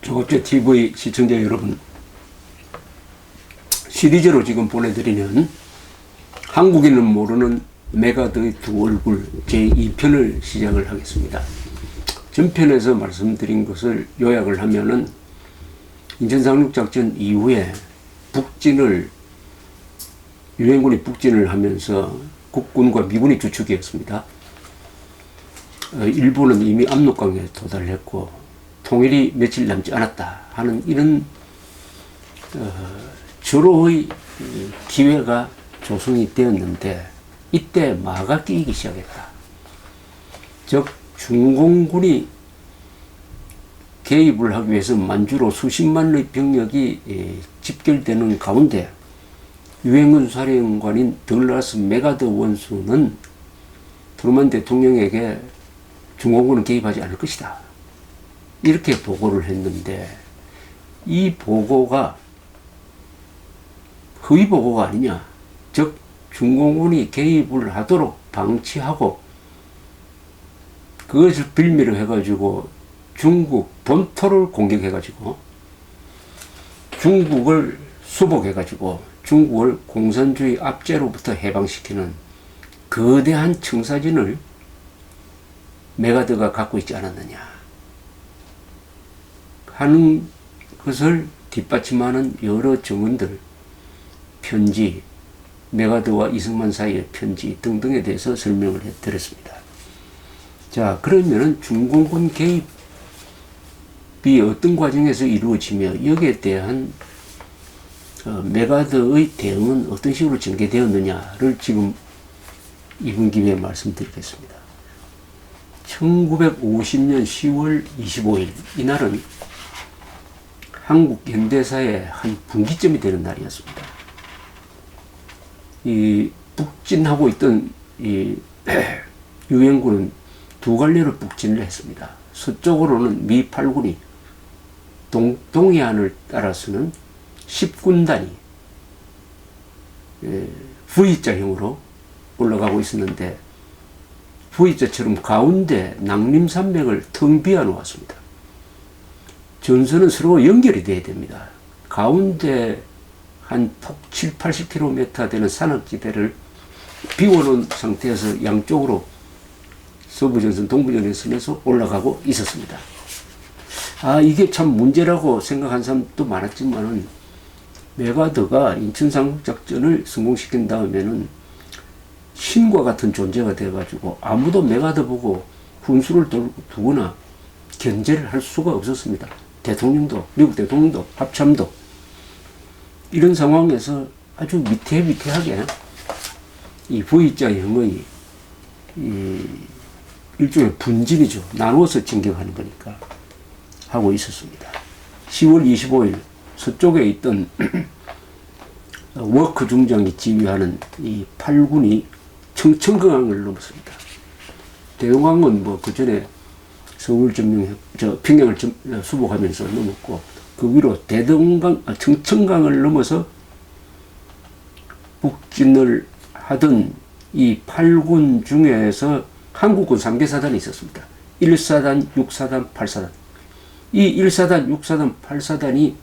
조갑제 TV 시청자 여러분, 시리즈로 지금 보내드리는 한국인은 모르는 메가더의 두 얼굴 제2편을 시작을 하겠습니다. 전편에서 말씀드린 것을 요약을 하면은 인천 상륙작전 이후에 유엔군이 북진을 하면서 국군과 미군이 주축이었습니다. 일본은 이미 압록강에 도달했고 통일이 며칠 남지 않았다 하는 이런 절호의 기회가 조성이 되었는데, 이때 마가 끼이기 시작했다. 즉 중공군이 개입을 하기 위해서 만주로 수십만의 병력이 집결되는 가운데 유엔군 사령관인 덜라스 메가더 원수는 트루먼 대통령에게 중공군은 개입하지 않을 것이다, 이렇게 보고를 했는데, 이 보고가 허위 보고가 아니냐, 즉 중공군이 개입을 하도록 방치하고 그것을 빌미로 해가지고 중국 본토를 공격해가지고 중국을 수복해가지고 중국을 공산주의 압제로부터 해방시키는 거대한 청사진을 메가더가 갖고 있지 않았느냐 하는 것을 뒷받침하는 여러 증언들, 편지, 메가더와 이승만 사이의 편지 등등에 대해서 설명을 해드렸습니다. 자, 그러면은 중공군 개입이 어떤 과정에서 이루어지며 여기에 대한 메가더의 대응은 어떤 식으로 전개되었느냐를 지금 이번 기회에 말씀드리겠습니다. 1950년 10월 25일, 이날은 한국 현대사의 한 분기점이 되는 날이었습니다. 이 북진하고 있던 이 유엔군은 두 갈래로 북진을 했습니다. 서쪽으로는 미 8군이 동해안을 따라서는 10군단이 V자형으로 올라가고 있었는데, V자처럼 가운데 낭림산맥을 텅 비워 놓았습니다. 전선은 서로 연결이 돼야 됩니다. 가운데 한 폭 7, 80km 되는 산악지대를 비워놓은 상태에서 양쪽으로 서부전선, 동부전선에서 올라가고 있었습니다. 이게 참 문제라고 생각한 사람도 많았지만은, 메가더가 인천 상륙작전을 성공시킨 다음에는 신과 같은 존재가 돼가지고 아무도 메가더 보고 훈수를 두거나 견제를 할 수가 없었습니다. 대통령도, 미국 대통령도, 합참도. 이런 상황에서 아주 위태위태하게 이 V자형의 일종의 분진이죠. 나누어서 진격하는 거니까 하고 있었습니다. 10월 25일 서쪽에 있던 워크 중장이 지휘하는 이 8군이 청천강을 넘었습니다. 대동강은 그 전에 서울 평양을 수복하면서 넘었고, 그 위로 청천강을 넘어서 북진을 하던 이 8군 중에서 한국군 3개 사단이 있었습니다. 1사단, 6사단, 8사단. 이 1사단, 6사단, 8사단이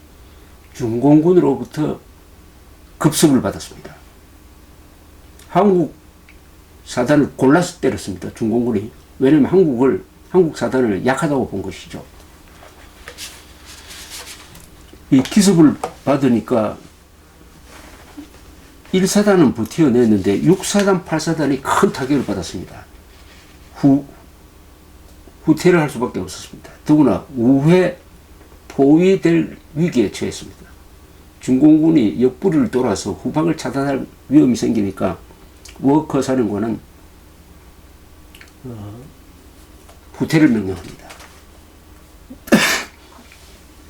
중공군으로부터 급습을 받았습니다. 한국 사단을 골라서 때렸습니다. 중공군이. 왜냐하면 한국 사단을 약하다고 본 것이죠. 이 기습을 받으니까 1사단은 버텨냈는데 6사단, 8사단이 큰 타격을 받았습니다. 후퇴를 할 수밖에 없었습니다. 더구나 우회 포위될 위기에 처했습니다. 중공군이 옆구리를 돌아서 후방을 차단할 위험이 생기니까 워커 사령관은 후퇴를 명령합니다.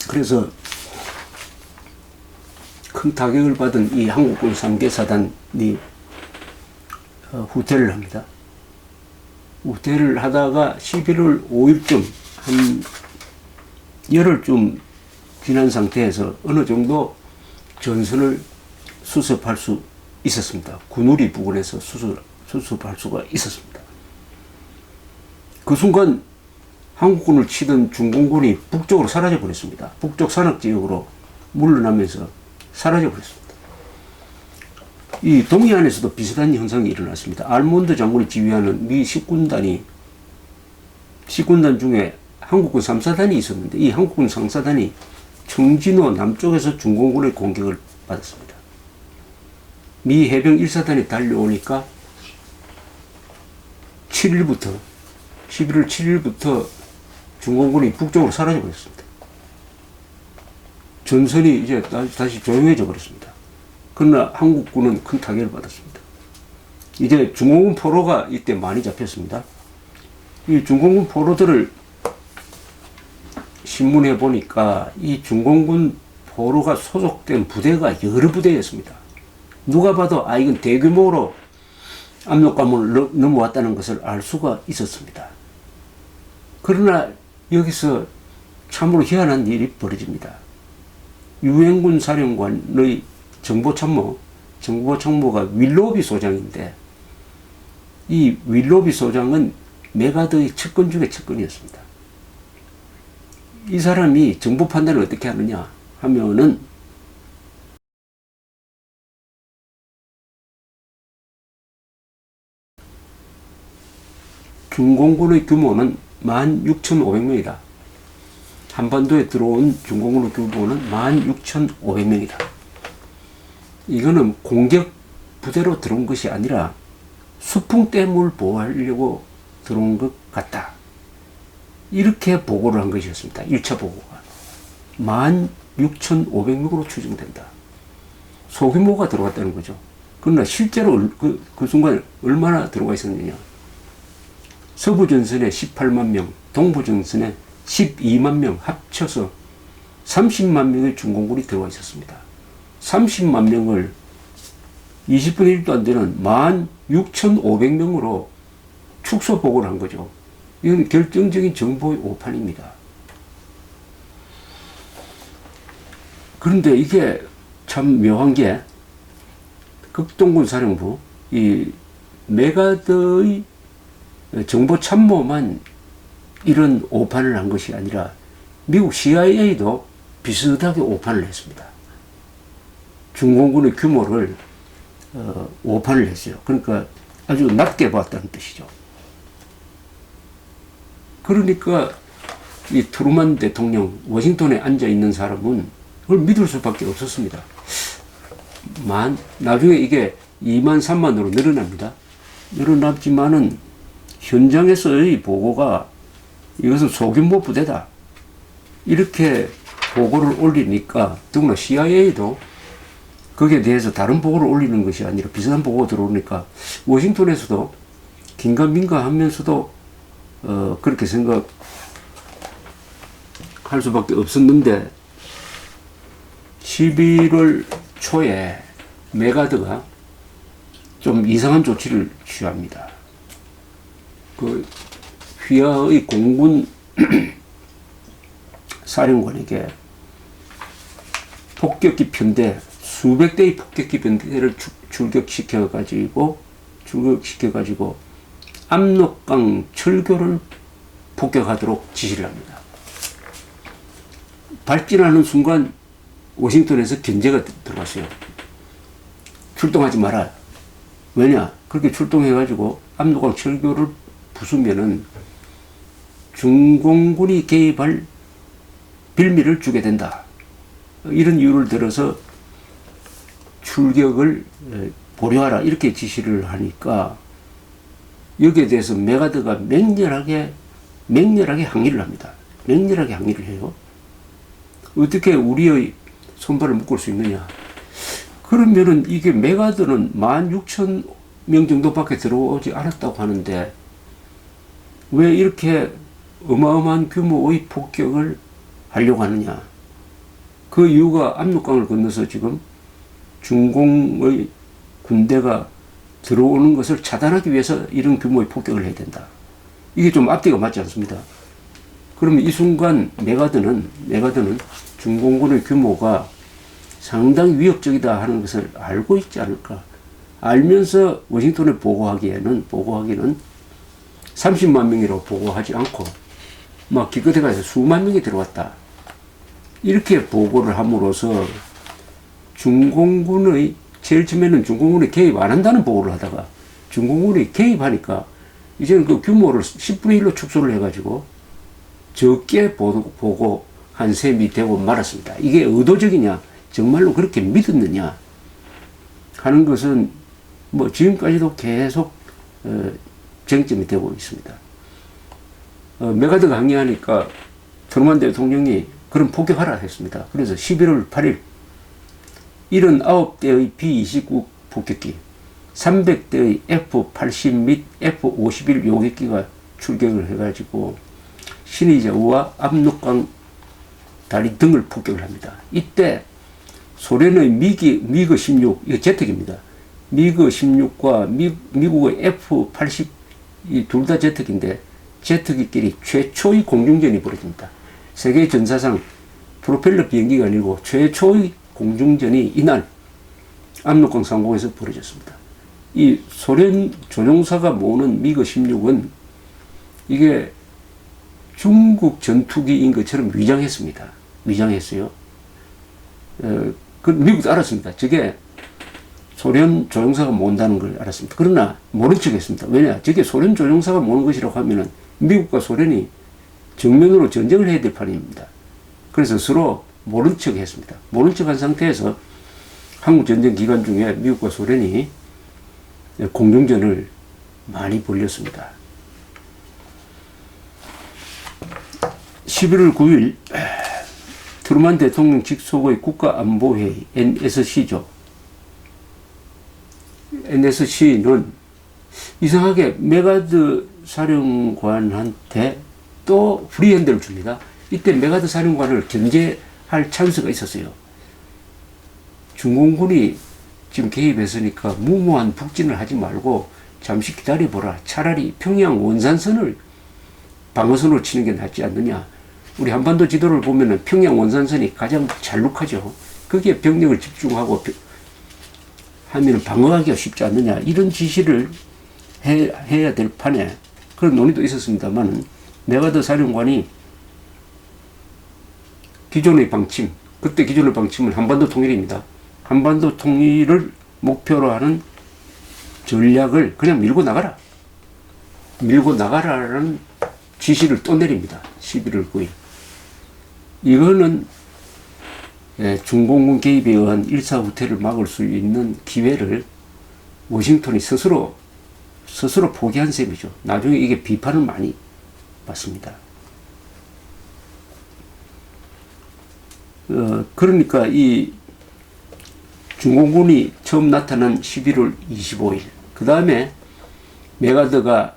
그래서 큰 타격을 받은 이 한국군 3개 사단이 후퇴를 합니다. 후퇴를 하다가 11월 5일쯤 한 열흘쯤 지난 상태에서 어느 정도 전선을 수습할 수 있었습니다. 군우리 부근에서 수습할 수가 있었습니다. 그 순간 한국군을 치던 중공군이 북쪽으로 사라져 버렸습니다. 북쪽 산악지역으로 물러나면서 사라져 버렸습니다. 이 동해안에서도 비슷한 현상이 일어났습니다. 알몬드 장군이 지휘하는 미 10군단 중에 한국군 3사단이 있었는데 이 한국군 3사단이 청진호 남쪽에서 중공군의 공격을 받았습니다. 미 해병 1사단이 달려오니까 11월 7일부터 중공군이 북쪽으로 사라져 버렸습니다. 전선이 이제 다시 조용해져 버렸습니다. 그러나 한국군은 큰 타격을 받았습니다. 이제 중공군 포로가 이때 많이 잡혔습니다. 이 중공군 포로들을 신문에 보니까 이 중공군 포로가 소속된 부대가 여러 부대였습니다. 누가 봐도 이건 대규모로 압록강을 넘어왔다는 것을 알 수가 있었습니다. 그러나 여기서 참으로 희한한 일이 벌어집니다. 유엔군 사령관의 정보참모가 윌로비 소장인데 이 윌로비 소장은 메가더의 측근 중에 측근이었습니다. 이 사람이 정보 판단을 어떻게 하느냐 하면은 중공군의 규모는 16,500명이다. 한반도에 들어온 중공군의 규모는 16,500명이다. 이거는 공격 부대로 들어온 것이 아니라 수풍댐을 보호하려고 들어온 것 같다. 이렇게 보고를 한 것이었습니다. 1차 보고가. 16,500명으로 추정된다. 소규모가 들어갔다는 거죠. 그러나 실제로 그 순간 얼마나 들어가 있었느냐. 서부전선에 18만 명, 동부전선에 12만 명 합쳐서 30만 명의 중공군이 들어와 있었습니다. 30만 명을 20분의 1도 안 되는 16,500명으로 축소 보고를 한 거죠. 이건 결정적인 정보의 오판입니다. 그런데 이게 참 묘한 게 극동군 사령부, 이 메가더의 정보 참모만 이런 오판을 한 것이 아니라 미국 CIA도 비슷하게 오판을 했습니다. 중공군의 규모를 오판을 했어요. 그러니까 아주 낮게 봤다는 뜻이죠. 그러니까 이 트루만 대통령, 워싱턴에 앉아 있는 사람은 그걸 믿을 수밖에 없었습니다. 나중에 이게 2만 3만으로 늘어납니다. 늘어났지만은 현장에서의 보고가 이것은 소규모 부대다. 이렇게 보고를 올리니까 더구나 CIA도 거기에 대해서 다른 보고를 올리는 것이 아니라 비슷한 보고가 들어오니까 워싱턴에서도 긴가민가 하면서도 그렇게 생각할 수밖에 없었는데 11월 초에 메가드가 좀 이상한 조치를 취합니다. 그 휘하의 공군 사령관에게 폭격기 편대 수백 대의 폭격기 편대를 출격시켜가지고 압록강 철교를 폭격하도록 지시를 합니다. 발진하는 순간 워싱턴에서 견제가 들어왔어요. 출동하지 마라. 왜냐? 그렇게 출동해가지고 압록강 철교를 부수면은 중공군이 개입할 빌미를 주게 된다. 이런 이유를 들어서 출격을 보류하라. 이렇게 지시를 하니까 여기에 대해서 메가드가 맹렬하게 항의를 합니다. 맹렬하게 항의를 해요. 어떻게 우리의 손발을 묶을 수 있느냐. 그러면은 이게 메가드는 16,000명 정도밖에 들어오지 않았다고 하는데 왜 이렇게 어마어마한 규모의 폭격을 하려고 하느냐. 그 이유가 압록강을 건너서 지금 중공의 군대가 들어오는 것을 차단하기 위해서 이런 규모의 폭격을 해야 된다. 이게 좀 앞뒤가 맞지 않습니다. 그러면 이 순간 메가드는 중공군의 규모가 상당히 위협적이다 하는 것을 알고 있지 않을까. 알면서 워싱턴에 보고하기는 30만 명이라고 보고하지 않고 막 기껏해 가서 수만 명이 들어왔다. 이렇게 보고를 함으로써 중공군의 제일 처음에는 중공군이 개입 안 한다는 보고를 하다가 중공군이 개입하니까 이제는 그 규모를 10분의 1로 축소를 해가지고 적게 보고 한 셈이 되고 말았습니다. 이게 의도적이냐, 정말로 그렇게 믿었느냐 하는 것은 뭐 지금까지도 계속 쟁점이 되고 있습니다. 메가드가 항의하니까 트루먼 대통령이 그럼 포격하라 했습니다. 그래서 11월 8일 79대의 B-29 폭격기, 300대의 F-80 및 F-51 요격기가 출격을 해가지고 신의저우와 압록강 다리 등을 폭격을 합니다. 이때 소련의 미그 16, 이거 제트기입니다. 미그 16과 미국의 F-80 이 둘 다 제트기인데 제트기끼리 최초의 공중전이 벌어집니다. 세계 전사상 프로펠러 비행기가 아니고 최초의 공중전이 이날 압록강 상공에서 벌어졌습니다. 이 소련 조종사가 모으는 미그 16은 이게 중국 전투기인 것처럼 위장했습니다. 위장했어요. 그 미국도 알았습니다. 저게 소련 조종사가 모은다는 걸 알았습니다. 그러나 모른 척 했습니다. 왜냐? 저게 소련 조종사가 모은 것이라고 하면은 미국과 소련이 정면으로 전쟁을 해야 될 판입니다. 그래서 서로 모른 척 했습니다. 모른 척 한 상태에서 한국전쟁 기간 중에 미국과 소련이 공중전을 많이 벌였습니다. 11월 9일 트루먼 대통령 직속의 국가안보회의 NSC죠. NSC는 이상하게 메가드 사령관한테 또 프리핸드를 줍니다. 이때 메가드 사령관을 견제할 찬스가 있었어요. 중공군이 지금 개입했으니까 무모한 북진을 하지 말고 잠시 기다려보라. 차라리 평양 원산선을 방어선으로 치는 게 낫지 않느냐. 우리 한반도 지도를 보면은 평양 원산선이 가장 잘룩하죠. 거기에 병력을 집중하고 하면 방어하기가 쉽지 않느냐. 이런 지시를 해야 될 판에 그런 논의도 있었습니다만 메가드 사령관이 기존의 방침, 그때 기존의 방침은 한반도 통일입니다. 한반도 통일을 목표로 하는 전략을 그냥 밀고 나가라. 밀고 나가라라는 지시를 또 내립니다. 11월 9일. 이거는 중공군 개입에 의한 일사후퇴를 막을 수 있는 기회를 워싱턴이 스스로 포기한 셈이죠. 나중에 이게 비판을 많이 받습니다. 그러니까 이 중공군이 처음 나타난 11월 25일, 그 다음에 메가드가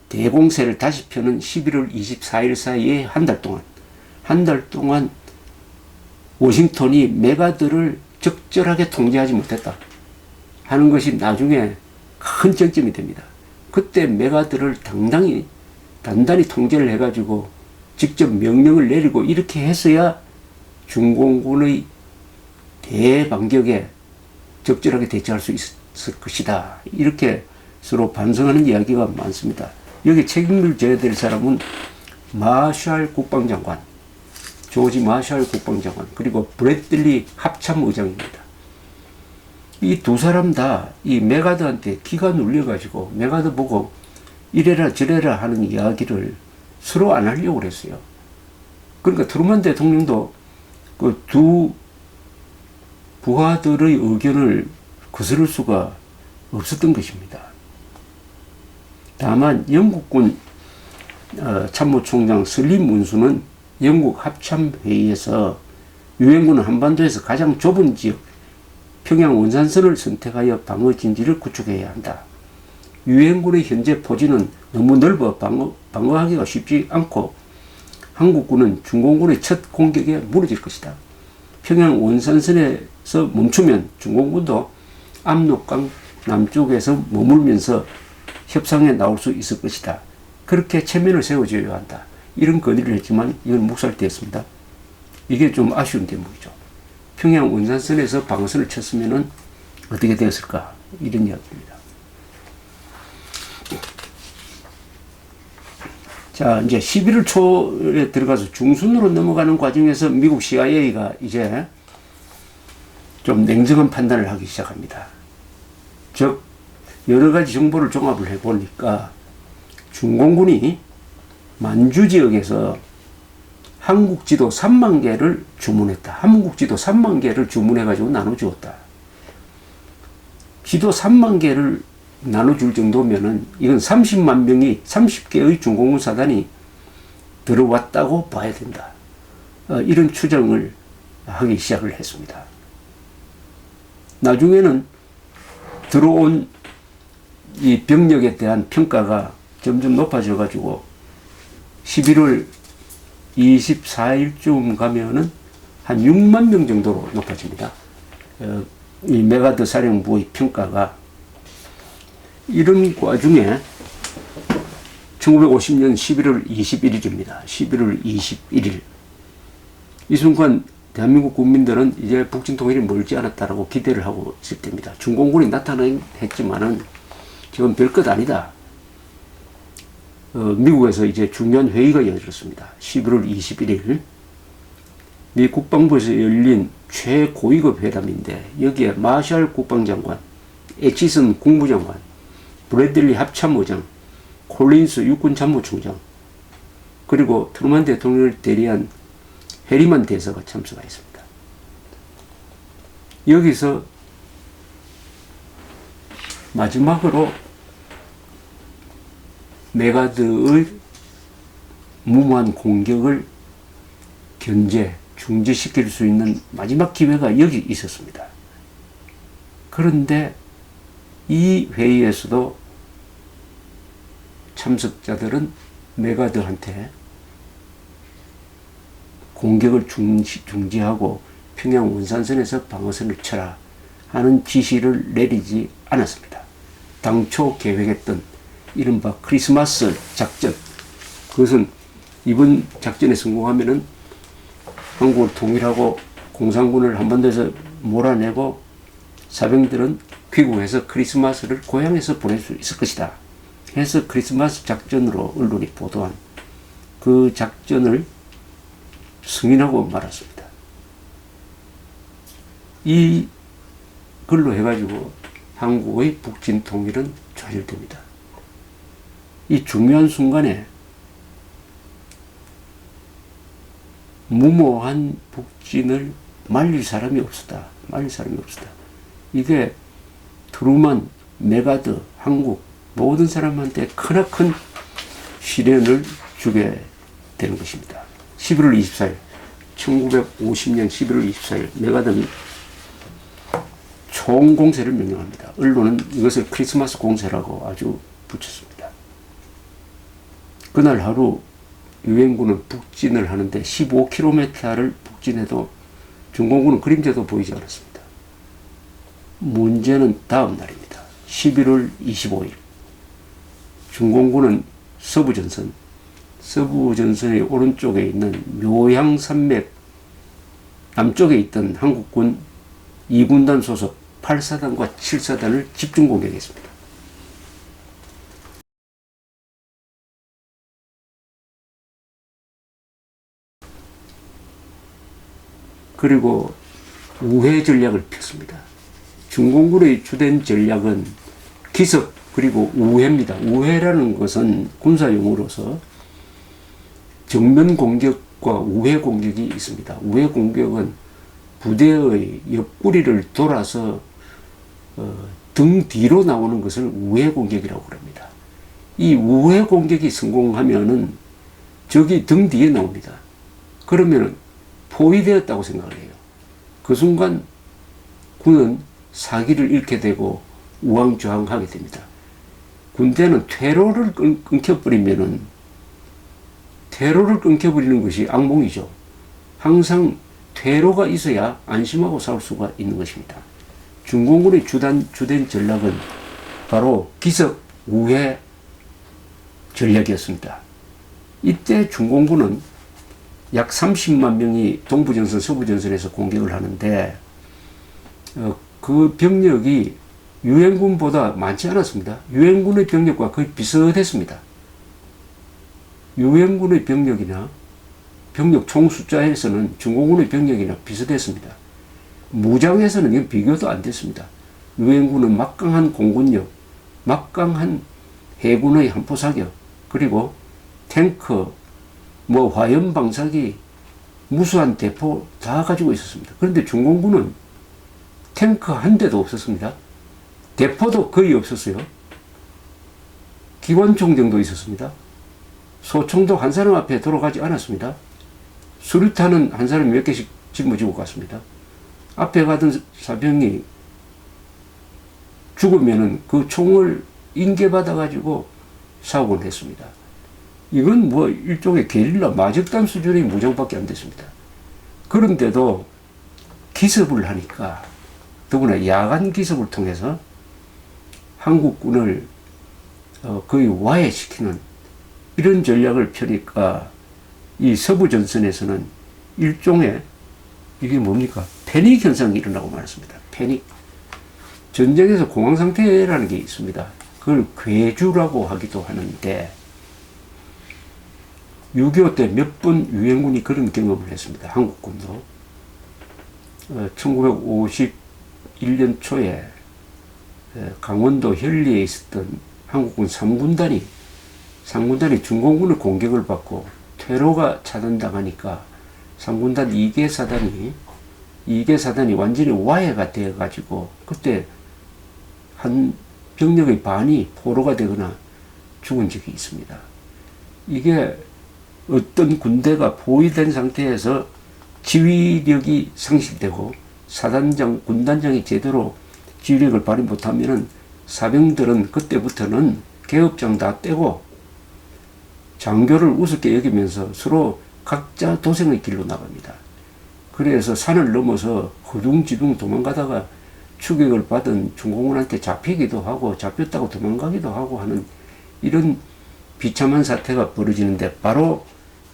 대공세를 다시 펴는 11월 24일 사이에 한 달 동안 워싱턴이 메가드를 적절하게 통제하지 못했다 하는 것이 나중에 큰 쟁점이 됩니다. 그때 메가드를 단단히 통제를 해가지고 직접 명령을 내리고 이렇게 했어야 중공군의 대반격에 적절하게 대처할 수 있을 것이다. 이렇게 서로 반성하는 이야기가 많습니다. 여기 책임을 져야 될 사람은 마샬 국방장관, 조지 마샬 국방장관, 그리고 브래들리 합참의장입니다. 이 두 사람 다 이 메가드한테 기가 눌려가지고 메가드 보고 이래라 저래라 하는 이야기를 서로 안 하려고 그랬어요. 그러니까 트루먼 대통령도 그 두 부하들의 의견을 거스를 수가 없었던 것입니다. 다만 영국군 참모총장 슬림 문수는 영국 합참회의에서 유엔군은 한반도에서 가장 좁은 지역 평양 원산선을 선택하여 방어 진지를 구축해야 한다. 유엔군의 현재 포진은 너무 넓어 방어하기가 쉽지 않고 한국군은 중공군의 첫 공격에 무너질 것이다. 평양 원산선에서 멈추면 중공군도 압록강 남쪽에서 머물면서 협상에 나올 수 있을 것이다. 그렇게 체면을 세워줘야 한다. 이런 건의를 했지만 이건 묵살되었습니다. 이게 좀 아쉬운 대목이죠. 평양 원산선에서 방어선을 쳤으면은 어떻게 되었을까? 이런 이야기입니다. 자, 이제 11월 초에 들어가서 중순으로 넘어가는 과정에서 미국 CIA가 이제 좀 냉정한 판단을 하기 시작합니다. 즉, 여러 가지 정보를 종합을 해보니까 중공군이 만주 지역에서 한국지도 3만 개를 주문했다. 한국지도 3만 개를 주문해가지고 나눠주었다. 지도 3만 개를 나눠줄 정도면은 이건 30만 명이 30개의 중공군 사단이 들어왔다고 봐야 된다. 이런 추정을 하기 시작을 했습니다. 나중에는 들어온 이 병력에 대한 평가가 점점 높아져 가지고 11월 24일쯤 가면은 한 6만 명 정도로 높아집니다. 이 메가드 사령부의 평가가. 이런 와중에 1950년 11월 21일입니다. 11월 21일. 이 순간 대한민국 국민들은 이제 북진 통일이 멀지 않았다라고 기대를 하고 있을 때입니다. 중공군이 나타나긴 했지만은 지금 별것 아니다. 미국에서 이제 중요한 회의가 열렸습니다. 11월 21일. 미 국방부에서 열린 최고위급 회담인데 여기에 마샬 국방장관, 애치슨 국무장관, 브래들리 합참의장, 콜린스 육군참모총장, 그리고 트루만 대통령을 대리한 해리만 대사가 참석했습니다. 여기서 마지막으로 메가드의 무모한 공격을 중지시킬 수 있는 마지막 기회가 여기 있었습니다. 그런데 이 회의에서도 참석자들은 메가드한테 공격을 중지하고 평양 원산선에서 방어선을 쳐라 하는 지시를 내리지 않았습니다. 당초 계획했던 이른바 크리스마스 작전, 그것은 이번 작전에 성공하면은 한국을 통일하고 공산군을 한반도에서 몰아내고 사병들은 귀국해서 크리스마스를 고향에서 보낼 수 있을 것이다 해서 크리스마스 작전으로 언론이 보도한 그 작전을 승인하고 말았습니다. 이 글로 해가지고 한국의 북진 통일은 좌절됩니다. 이 중요한 순간에 무모한 북진을 말릴 사람이 없었다. 이게 트루만, 메가드, 한국 모든 사람한테 크나큰 시련을 주게 되는 것입니다. 11월 24일, 1950년 11월 24일 메가드는 총공세를 명령합니다. 언론은 이것을 크리스마스 공세라고 아주 붙였습니다. 그날 하루 유엔군은 북진을 하는데 15km를 북진해도 중공군은 그림자도 보이지 않았습니다. 문제는 다음 날입니다. 11월 25일. 중공군은 서부전선의 오른쪽에 있는 묘양산맥 남쪽에 있던 한국군 2군단 소속 8사단과 7사단을 집중 공격했습니다. 그리고 우회 전략을 폈습니다. 중공군의 주된 전략은 기습 그리고 우회입니다. 우회라는 것은 군사용어로서 정면 공격과 우회 공격이 있습니다. 우회 공격은 부대의 옆구리를 돌아서 등 뒤로 나오는 것을 우회 공격이라고 합니다. 이 우회 공격이 성공하면은 적이 등 뒤에 나옵니다. 그러면은 포위되었다고 생각을 해요. 그 순간 군은 사기를 잃게 되고 우왕좌왕하게 됩니다. 군대는 퇴로를 끊겨버리면은 퇴로를 끊겨버리는 것이 악몽이죠. 항상 퇴로가 있어야 안심하고 싸울 수가 있는 것입니다. 중공군의 주된 전략은 바로 기습 우회 전략이었습니다. 이때 중공군은 약 30만 명이 동부전선, 서부전선에서 공격을 하는데 그 병력이 유엔군보다 많지 않았습니다. 유엔군의 병력과 거의 비슷했습니다. 유엔군의 병력이나 병력 총 숫자에서는 중공군의 병력이나 비슷했습니다. 무장에서는 이건 비교도 안 됐습니다. 유엔군은 막강한 공군력, 막강한 해군의 한포 사격, 그리고 탱크, 화염 방사기, 무수한 대포 다 가지고 있었습니다. 그런데 중공군은 탱크 한 대도 없었습니다. 대포도 거의 없었어요. 기관총 정도 있었습니다. 소총도 한 사람 앞에 돌아가지 않았습니다. 수류탄은 한 사람이 몇 개씩 짊어지고 갔습니다. 앞에 가던 사병이 죽으면은 그 총을 인계받아가지고 사고를 했습니다. 이건 일종의 게릴라 마적단 수준의 무장밖에 안 됐습니다. 그런데도 기습을 하니까, 더구나 야간 기습을 통해서 한국군을 거의 와해시키는 이런 전략을 펴니까 이 서부 전선에서는 일종의 이게 뭡니까? 패닉 현상이 일어나고 말았습니다. 패닉. 전쟁에서 공황 상태라는 게 있습니다. 그걸 괴주라고 하기도 하는데 6.25 때 몇 번 유엔군이 그런 경험을 했습니다. 한국군도. 1951년 초에 강원도 현리에 있었던 한국군 3군단이 중공군의 공격을 받고 퇴로가 차단당하니까 3군단 2개 사단이 완전히 와해가 되어가지고 그때 한 병력의 반이 포로가 되거나 죽은 적이 있습니다. 이게 어떤 군대가 포위된 상태에서 지휘력이 상실되고 군단장이 제대로 지휘력을 발휘 못하면은 사병들은 그때부터는 계급장 다 떼고 장교를 우습게 여기면서 서로 각자 도생의 길로 나갑니다. 그래서 산을 넘어서 허둥지둥 도망가다가 추격을 받은 중공군한테 잡히기도 하고 잡혔다고 도망가기도 하고 하는 이런 비참한 사태가 벌어지는데 바로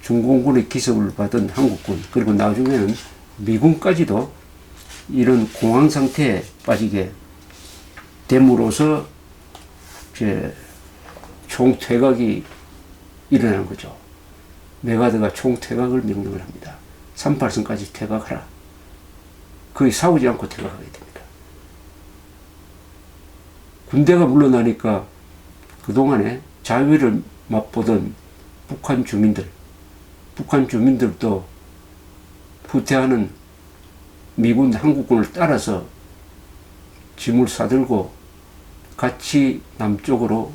중공군의 기습을 받은 한국군, 그리고 나중에는 미군까지도 이런 공황 상태에 빠지게 됨으로써 총퇴각이 일어나는 거죠. 메가드가 총퇴각을 명령을 합니다. 38선까지 퇴각하라. 거의 싸우지 않고 퇴각하게 됩니다. 군대가 물러나니까 그동안에 자유를 맛보던 북한 주민들도 후퇴하는 미군, 한국군을 따라서 짐을 싸들고 같이 남쪽으로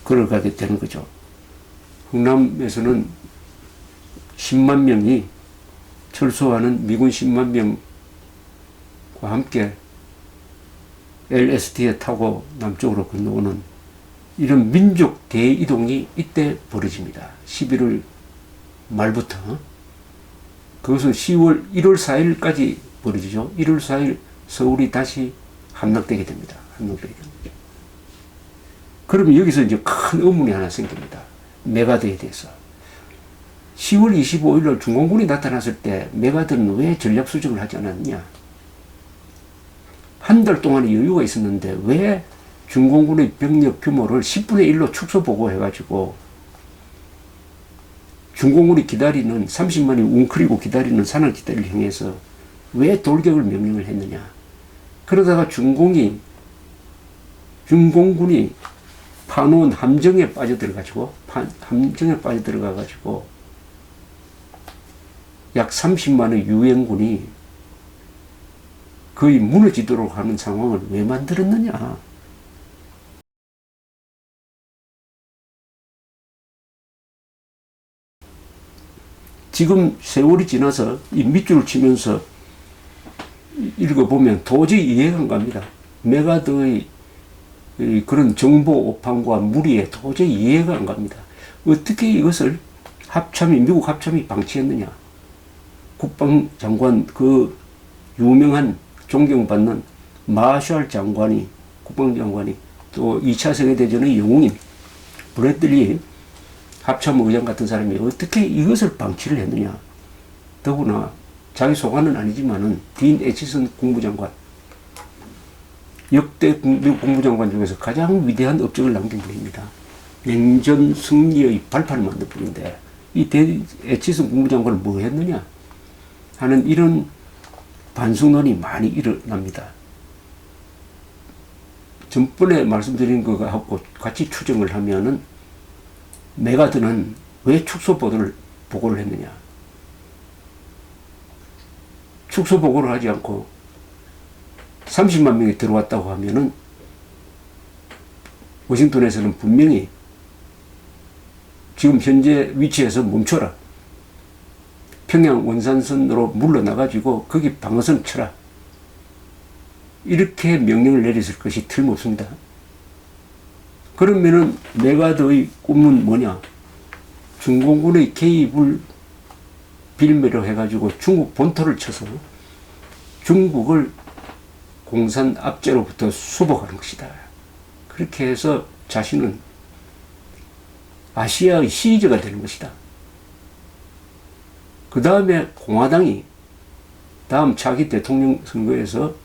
걸어가게 되는 거죠. 흥남에서는 10만 명이 철수하는 미군 10만 명과 함께 LST에 타고 남쪽으로 건너오는 이런 민족 대이동이 이때 벌어집니다. 11월 말부터. 그것은 1월 4일까지 벌어지죠. 1월 4일 서울이 다시 함락되게 됩니다. 그러면 여기서 이제 큰 의문이 하나 생깁니다. 메가드에 대해서. 10월 25일 날 중공군이 나타났을 때 메가드는 왜 전략 수정을 하지 않았느냐? 한 달 동안의 여유가 있었는데 왜 중공군의 병력 규모를 10분의 1로 축소 보고해가지고 중공군이 기다리는 30만이 웅크리고 기다리는 산악지대를 향해서 왜 돌격을 명령을 했느냐? 그러다가 중공군이 파놓은 함정에 빠져들어가지고 약 30만의 유엔군이 거의 무너지도록 하는 상황을 왜 만들었느냐? 지금 세월이 지나서 이 밑줄을 치면서 읽어보면 도저히 이해가 안 갑니다. 메가드의 그런 정보 오판과 무리에 도저히 이해가 안 갑니다. 어떻게 이것을 미국 합참이 방치했느냐? 국방장관, 그 유명한 존경받는 마샬 장관이, 국방장관이, 또 2차 세계대전의 영웅인 브래들리 합참의장 같은 사람이 어떻게 이것을 방치를 했느냐? 더구나 자기 소관은 아니지만은 딘 애치슨 국무장관, 역대 미국 국무장관 중에서 가장 위대한 업적을 남긴 분입니다. 냉전 승리의 발판을 만들 뿐인데 이 에치슨 국무장관은 뭐 했느냐 하는 이런 반성론이 많이 일어납니다. 전번에 말씀드린 것하고 같이 추정을 하면은 메가드는 왜 축소 보고를 했느냐. 축소 보고를 하지 않고 30만 명이 들어왔다고 하면은 워싱턴에서는 분명히 지금 현재 위치에서 멈춰라. 평양 원산선으로 물러나가지고 거기 방어선 쳐라. 이렇게 명령을 내렸을 것이 틀림없습니다. 그러면은 메가드의 꿈은 뭐냐? 중공군의 개입을 빌미로 해가지고 중국 본토를 쳐서 중국을 공산 압제로부터 수복하는 것이다. 그렇게 해서 자신은 아시아의 시저가 되는 것이다. 그 다음에 공화당이 다음 차기 대통령 선거에서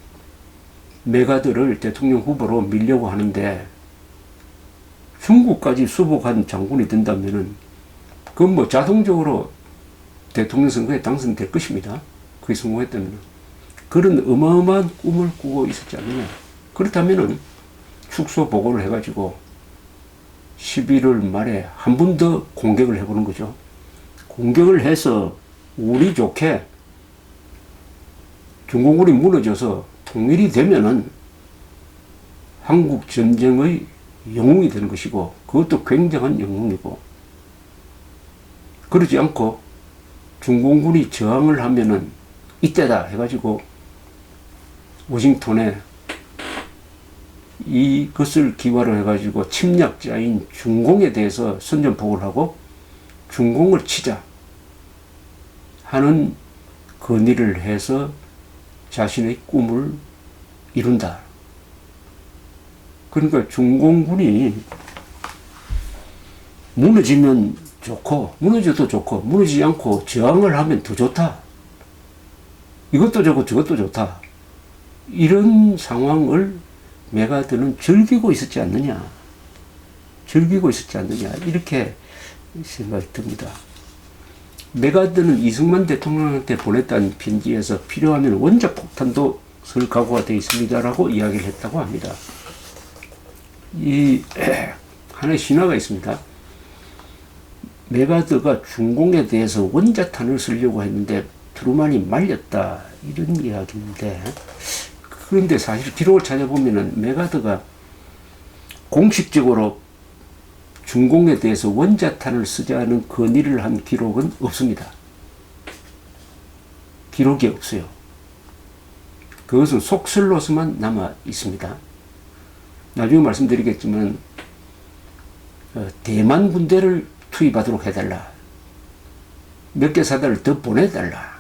메가드를 대통령 후보로 밀려고 하는데 중국까지 수복한 장군이 된다면은 그건 뭐 자동적으로 대통령 선거에 당선될 것입니다. 그게 성공했다면 그런 어마어마한 꿈을 꾸고 있었지 않느냐. 그렇다면은 축소 보고를 해가지고 11월 말에 한 번 더 공격을 해보는 거죠. 공격을 해서 우리 좋게 중공군이 무너져서 통일이 되면은 한국 전쟁의 영웅이 되는 것이고 그것도 굉장한 영웅이고 그러지 않고 중공군이 저항을 하면은 이때다 해가지고 워싱턴에 이것을 기화로 해가지고 침략자인 중공에 대해서 선전포고를 하고 중공을 치자 하는 건의를 해서 자신의 꿈을 이룬다. 그러니까 중공군이 무너지면 좋고 무너져도 좋고 무너지지 않고 저항을 하면 더 좋다. 이것도 좋고 저것도 좋다. 이런 상황을 메가드는 즐기고 있었지 않느냐. 즐기고 있었지 않느냐. 이렇게 생각이 듭니다. 메가드는 이승만 대통령한테 보냈다는 편지에서 필요하면 원자 폭탄도 쓸 각오가 되어 있습니다라고 이야기를 했다고 합니다. 이 하나의 신화가 있습니다. 메가드가 중공에 대해서 원자탄을 쓰려고 했는데 트루만이 말렸다 이런 이야기인데 그런데 사실 기록을 찾아보면은 메가드가 공식적으로 중공에 대해서 원자탄을 쓰자는 건의를 한 기록은 없습니다. 기록이 없어요. 그것은 속설로서만 남아 있습니다. 나중에 말씀드리겠지만 대만 군대를 투입하도록 해달라. 몇 개 사다를 더 보내달라.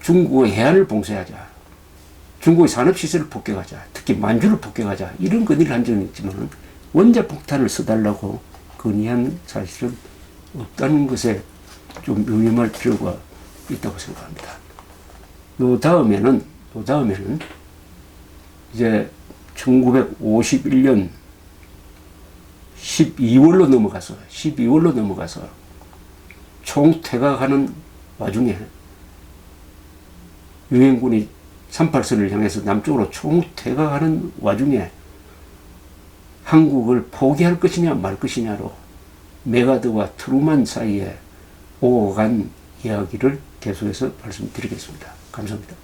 중국의 해안을 봉쇄하자. 중국의 산업시설을 폭격하자. 특히 만주를 폭격하자. 이런 건의를 한 적은 있지만 원자폭탄을 써달라고 건의한 사실은 없다는 것에 좀 유념할 필요가 있다고 생각합니다. 요 다음에는 이제 1951년 12월로 넘어가서 총퇴각하는 와중에 유엔군이 38선을 향해서 남쪽으로 총퇴각하는 와중에 한국을 포기할 것이냐 말 것이냐로 메가드와 트루만 사이에 오고 간 이야기를 계속해서 말씀드리겠습니다. 감사합니다.